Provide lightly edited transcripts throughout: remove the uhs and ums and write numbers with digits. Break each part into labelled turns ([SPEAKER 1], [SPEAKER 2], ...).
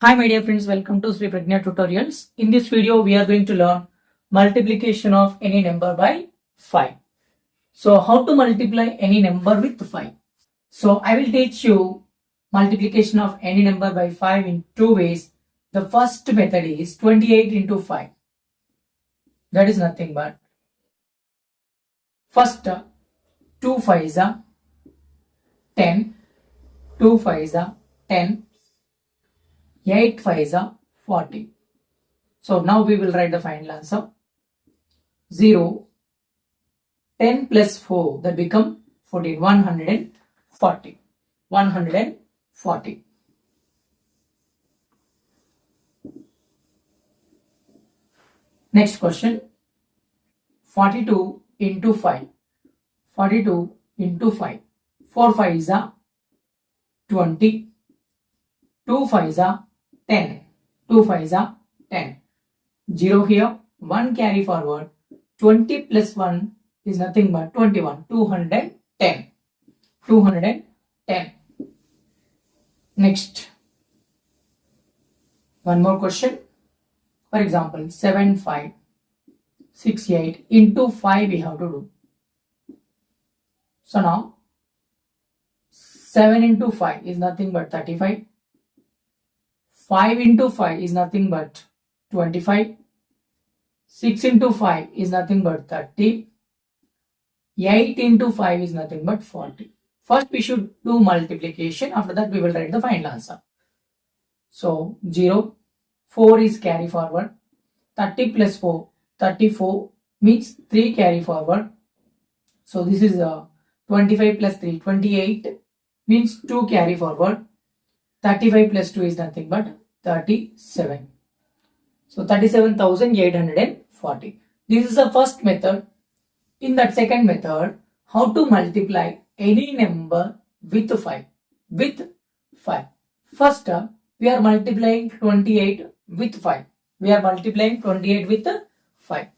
[SPEAKER 1] Hi my dear friends, welcome to Sri Pragna tutorials. In this video we are going to learn multiplication of any number by 5. So how to multiply any number with 5? So I will teach you multiplication of any number by 5 in two ways. The first method is 28 into 5. That is nothing but first 2 5s are 10, 2 5s are 10, 8 5s are 40. So now we will write the final answer. 0, 10 plus 4, that become 14, 140. 140. Next question. 42 into 5. 42 into 5. 4 5s are 20. 2 5s are 10. 2 5s are 10. 0 here. 1 carry forward. 20 plus 1 is nothing but 21. 210. 210. Next. One more question. For example, 7 5 6 8 into 5 we have to do. So now 7 into 5 is nothing but 35. 5 into 5 is nothing but 25. 6 into 5 is nothing but 30. 8 into 5 is nothing but 40. First we should do multiplication. After that we will write the final answer. So 0. 4 is carry forward. 30 plus 4. 34 means 3 carry forward. So this is 25 plus 3. 28 means 2 carry forward. 35 plus 2 is nothing but 37. So 37,840. This is the first method. In that second method, how to multiply any number with 5. With 5. First, we are multiplying 28 with 5. We are multiplying 28 with 5.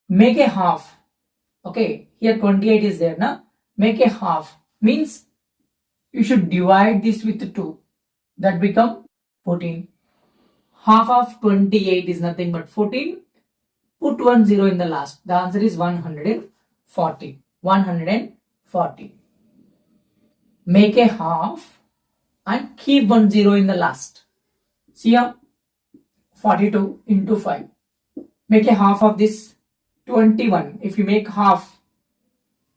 [SPEAKER 1] Make a half. Okay, here 28 is there now. Make a half. Means you should divide this with 2. That become 14. Half of 28 is nothing but 14. Put 1 0 in the last. The answer is 140. 140. Make a half and keep 1 0 in the last. See here. 42 into 5. Make a half of this 21. If you make half,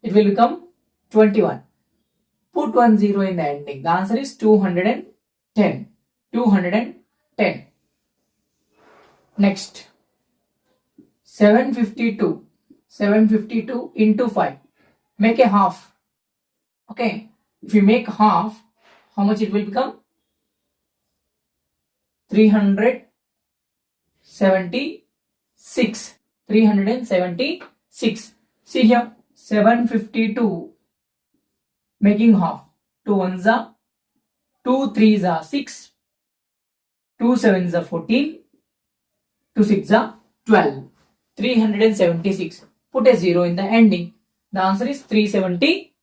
[SPEAKER 1] it will become 21. Put 1 0 in the ending. The answer is 210. 210. Next. 752. 752 into 5. Make a half. Okay. If you make half, how much it will become? 376. 376. See here. 752. Making half. 2 1s are 2 3s are 6. 2 7s are 14. 2 6s are 12. 376. Put a 0 in the ending. The answer is 370.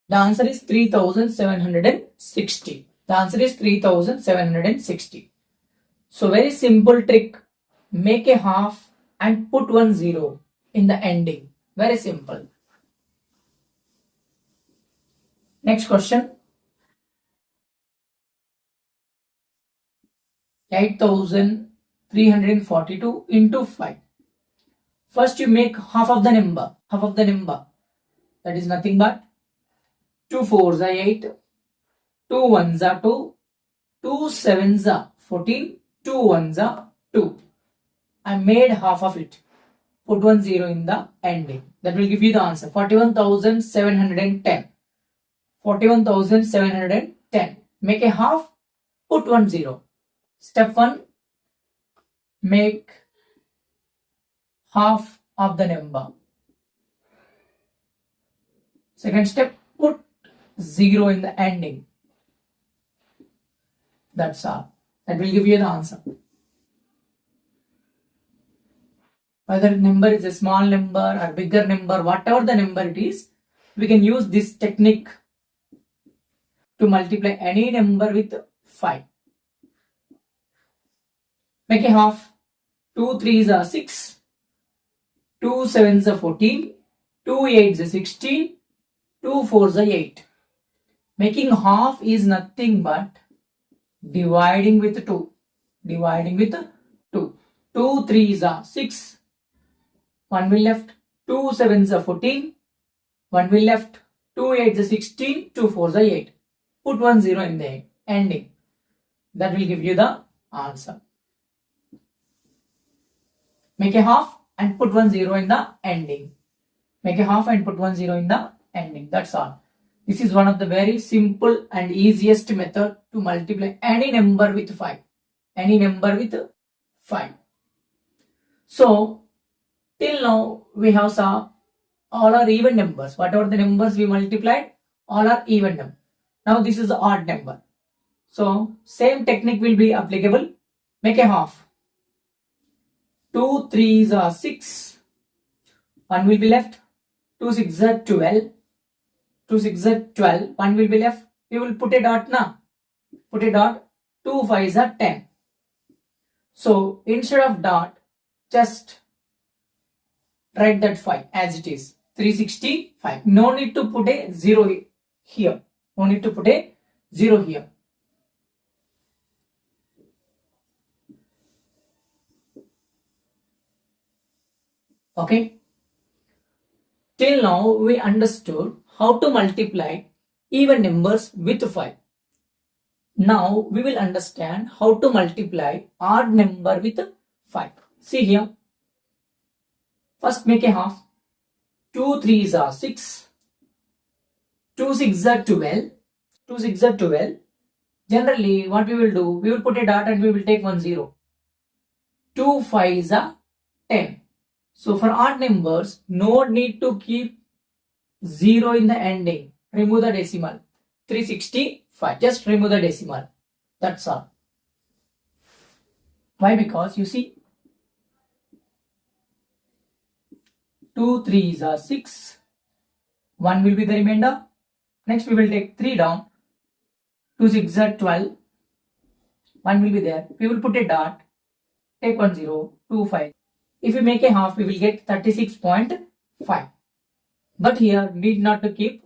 [SPEAKER 1] The answer is 3760. The answer is 3760. So very simple trick. Make a half and put 1 0 in the ending. Very simple. Next question. 8342 into 5. First you make half of the number. Half of the number. That is nothing but 2 4s are 8. 2 1s are 2. 2 7s are 14. 2 1s are 2. I made half of it. Put 1 0 in the ending. That will give you the answer. 41,710. 41,710. Make a half. Put 1 0. Step 1. Make half of the number. Second step. Put 0 in the ending. That's all. That will give you the answer. Whether number is a small number or bigger number, whatever the number it is, we can use this technique to multiply any number with 5. Make a half. 2 3s are 6, 2 7s are 14, 2 8s are 16, 2 4s are 8. Making half is nothing but dividing with 2. Dividing with 2. 2 3s are 6, 1 will left, 2 7s are 14, 1 will left, 2 8s are 16, 2 4s are 8. Put 1 0 in the ending. That will give you the answer. Make a half and put 1 0 in the ending. Make a half and put 1 0 in the ending. That's all. This is one of the very simple and easiest method to multiply any number with 5. Any number with 5. So, till now we have saw all are even numbers. Whatever the numbers we multiplied, all are even number. Now this is the odd number. So, same technique will be applicable. Make a half. 2 3s are 6. 1 will be left. 2 6s are 12. 2 6s are 12. 1 will be left. We will put a dot now. Put a dot. 2 5s are 10. So instead of dot, just write that 5 as it is. 365. No need to put a 0 here. No need to put a 0 here. Okay. Till now we understood how to multiply even numbers with 5. Now we will understand how to multiply odd number with 5. See here. First make a half. 2 3s are 6. 2 6s are 12. 2 6s are 12. Generally what we will do, we will put a dot and we will take 1 0. 2 5s are 10. So for odd numbers, no need to keep 0 in the ending. Remove the decimal. 365. Just remove the decimal. That's all. Why? Because you see, 2 3s are 6. 1 will be the remainder. Next we will take 3 down. 2 6s are 12. 1 will be there. We will put a dot. Take 1 0. 2 5. If we make a half, we will get 36.5. But here, need not to keep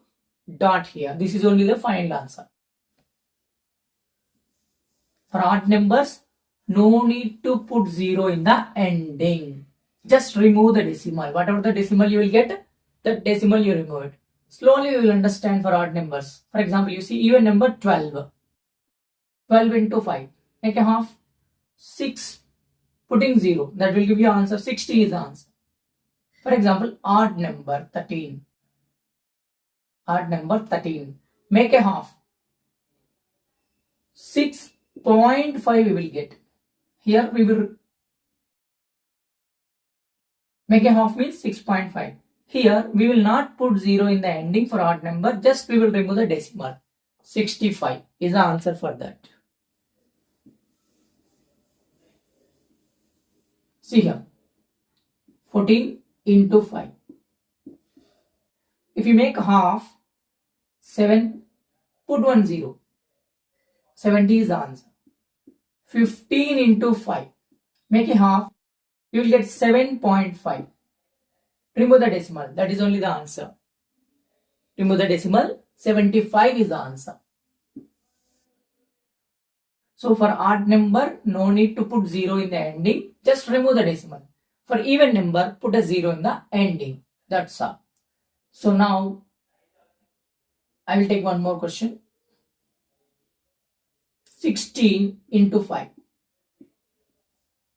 [SPEAKER 1] dot here. This is only the final answer. For odd numbers, no need to put 0 in the ending. Just remove the decimal. Whatever the decimal you will get, that decimal you remove it. Slowly you will understand for odd numbers. For example, you see even number 12. 12 into 5. Make a half. 6. Putting 0, that will give you answer. 60 is the answer. For example, odd number 13. Odd number 13. Make a half. 6.5 we will get. Here we will make a half means 6.5. Here we will not put 0 in the ending for odd number. Just we will remove the decimal. 65 is the answer for that. See here, 14 into 5. If you make half, 7, put 1 0. 70 is the answer. 15 into 5. Make a half, you will get 7.5. Remove the decimal, that is only the answer. Remove the decimal, 75 is the answer. So for odd number, no need to put 0 in the ending. Just remove the decimal. For even number, put a 0 in the ending. That's all. So now, I will take one more question. 16 into 5.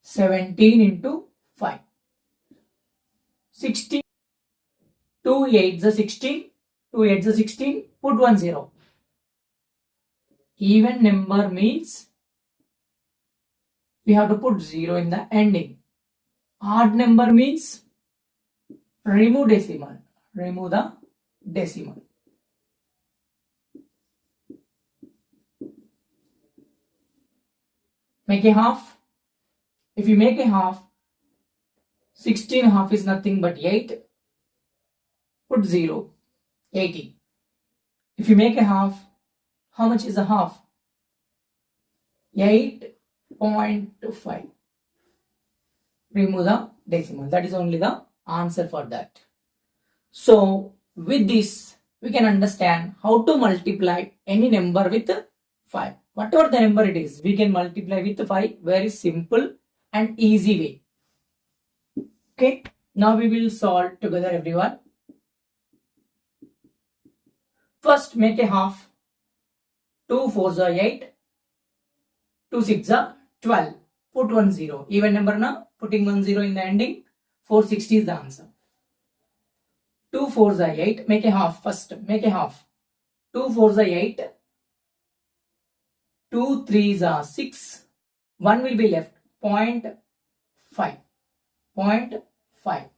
[SPEAKER 1] 17 into 5. 16. 2 8s are 16. 2 8s are 16. Put 1 0. Even number means we have to put 0 in the ending. Odd number means remove decimal. Remove the decimal. Make a half. If you make a half, 16 half is nothing but 8. Put 0. 80. If you make a half, How much is a half? 8.5. Remove the decimal. That is only the answer for that. So with this, we can understand how to multiply any number with 5. Whatever the number it is, we can multiply with 5. Very simple and easy way. Okay. Now we will solve together, everyone. First, make a half. 2 4s are 8. 2 6s are 12. Put 1 0. Even number now, putting 1 0 in the ending. 460 is the answer. 2 4s are 8. Make a half. First, make a half. 2 4s are 8. 2 3s are 6. 1 will be left. 0.5. 0.5.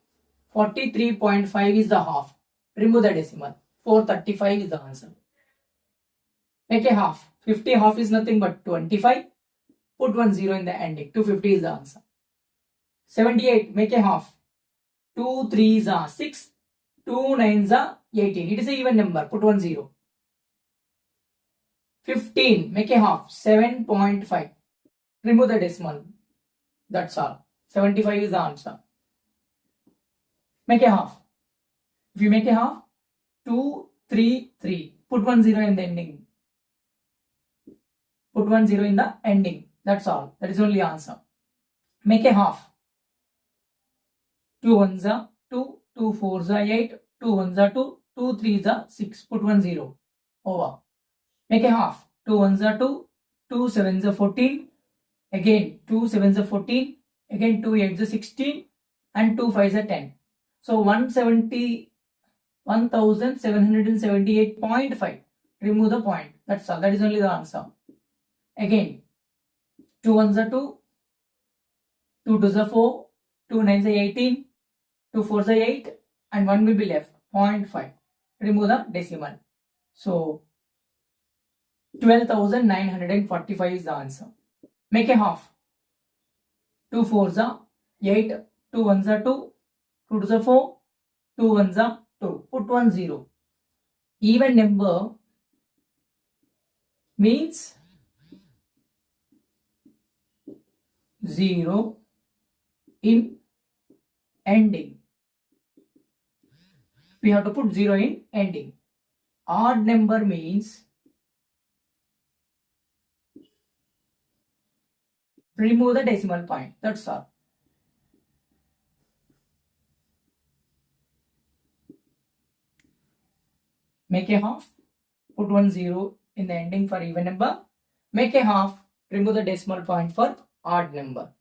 [SPEAKER 1] 43.5 is the half. Remove the decimal. 435 is the answer. Make a half. 50 half is nothing but 25. Put 1 0 in the ending. 250 is the answer. 78. Make a half. 2 3s are 6. 2 9s are 18. It is an even number. Put 1 0. 15. Make a half. 7.5. Remove the decimal. That's all. 75 is the answer. Make a half. If you make a half, 2 3 3. Put 1 0 in the ending. Put 1 0 in the ending. That's all. That is only answer. Make a half. 2 1s are 2. 2 4s are 8. 2 1s are 2. 2 3s are 6. Put 1 0. Over. Make a half. 2 1s are 2. 2 7s are 14. Again 2 7s are 14. Again 2 8s are 16. And 2 5s are 10. So 1778.5. Remove the point. That's all. That is only the answer. Again 2 1s are 2. 2 2s are 4. 2 9s are 18. 2 4s are 8. And 1 will be left. 0.5. Remove the decimal. So 12,945 is the answer. Make a half. 2 4s are 8. 2 1s are 2. 2 2s are 4. 2 1s are 2. Put 1 0. Even number means 0 in ending. We have to put 0 in ending. Odd number means remove the decimal point. That's all. Make a half. Put 1 0 in the ending for even number. Make a half. Remove the decimal point for odd number.